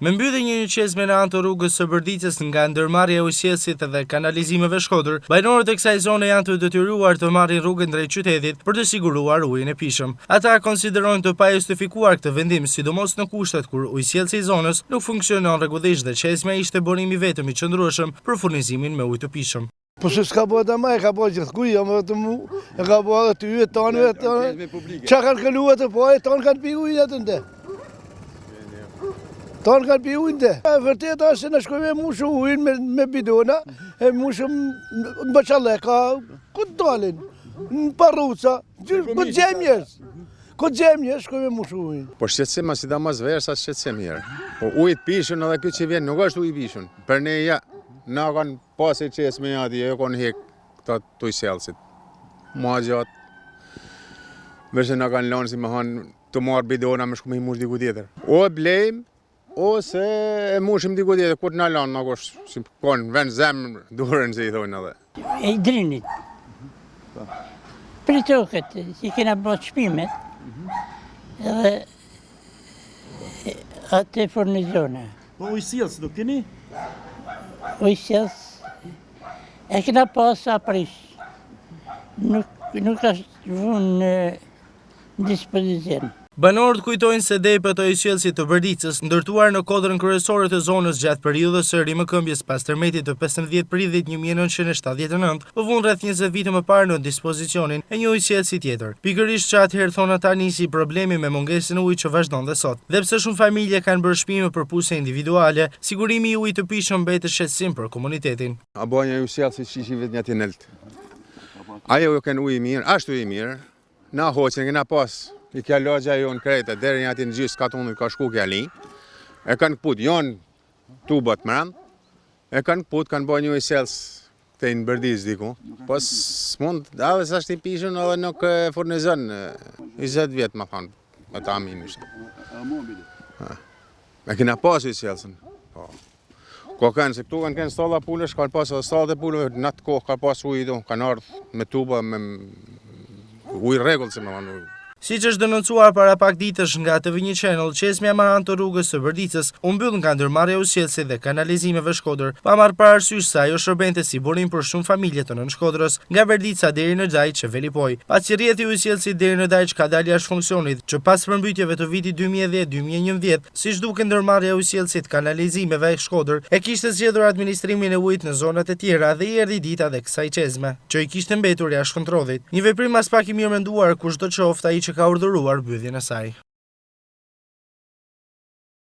Me mbyllje një qezme në anë të rrugës së Bërdicës nga ndërmarrja e ujësjesit dhe kanalizimeve Shkodër, banorët e kësaj zone janë të detyruar të marrin rrugën drejt qytetit për të siguruar ujin e pishëm. Ata konsiderojnë të pajustifikuar këtë vendim, sidomos në kushtet kur ujësjellsi i zonës nuk funksionon rregullisht dhe qezmja ishte burimi vetëm i qëndrueshëm për furnizimin me ujë të pishëm. Po se s'ka bo të ma, e ka bo gjithë kuj, të mu, e ka bo edhe ty, tonëve, që kanë këlluat të po, tonë kanë pi ujnë atë ndë. Tonë kanë pi ujnë ndë. Vërtet është se në shkojme mushu ujnë me bidona, e mushu në bëqalleka, këtë dalin, në parruca, këtë gjemjes. Këtë gjemjes shkojme mushu ujnë. Po shqetsim, si da mas versa shqetsim herë. Po ujtë pishën edhe këtë që vjen, nuk është ujë pishën. Për ne ja. Na kanë pasi qesme ati, e kanë hek këta të ujësjellësit. Ma gjatë. Vërse na kanë lanë si me hanë të marë bidona me shku me i mush diku tjetër. O blejmë, ose e mushim diku tjetër, kur na lanë, na kosh, si kanë vend zemë durën, si i thonë edhe. E i drinit. Për tokët, si kena bërë shpimet, edhe atë furnizone. Po ujësjellës do keni? Ujësjellës e kena pas aprish, nuk është vunë në dispozicion. Banorët kujtojnë se depët e ujësjellësit të Bërdicës, ndërtuar në kodrën kryesore të zonës gjatë periudhës së rimëkëmbjes pas tërmetit të 15 prillit 1979, u vënë rreth 20 vite më parë në dispozicionin e një ujësjellësi tjetër. Pikërisht që atëherë thonë ata nisi problemi me mungesën e ujit që vazhdon dhe sot. Dhe pse shumë familje kanë bërë shpime për puse individuale, sigurimi i ujit të pishëm mbetet shqetësim për komunitetin. A bo një ujësjellësi që ishi vetë një tinelt. Ajo jo kënë ujë mirë, ashtu ujë mirë, na hoqen, këna pas. I kja lagja jo në krejtë, deri një ati në gjithë skatonit ka shku kja li, e kanë këput, janë tubat mërën, e kanë këput, kanë bëjë një ujësjellës të i në Bërdiz diku, po s'mund, dhe sa shti pishën edhe nuk furnizën 20 vjetë, më thanë, me ta amin ishte. E kina pas ujësjellësën. Ko kanë, se këtu kanë stalla pullesh, kanë pas edhe stallat e pulleve, në atë kohë kanë pas ujë, kanë ardhë me tuba, me ujë regullë, si me thanë. Siç është denoncuar para pak ditësh nga TV1 Channel, qezmja me anë të rrugës së Bërdicës u mbyll nga ndërmarrja e ujësjellësit dhe kanalizimeve Shkodër, pa marrë parasysh se ajo shërbente si burim për shumë familje të nën Shkodrës, nga Verdica deri në Gjajç e Velipoj. Pasi rrjeti i ujësjellësit deri në Gjajç ka dalë jashtë funksionit, që pas përmbytjeve të vitit 2010-2011, siç duket ndërmarrja e ujësjellësit kanalizimeve Shkodër, e kishte zgjedhur administrimin e ujit në zonat e tjera dhe i erdhi dita dhe kësaj qezme, që i kishte mbetur jashtë kontrollit. Një veprim as pak i mirë menduar, kushdo qoftë ai që ka urdhëruar mbylljen e saj.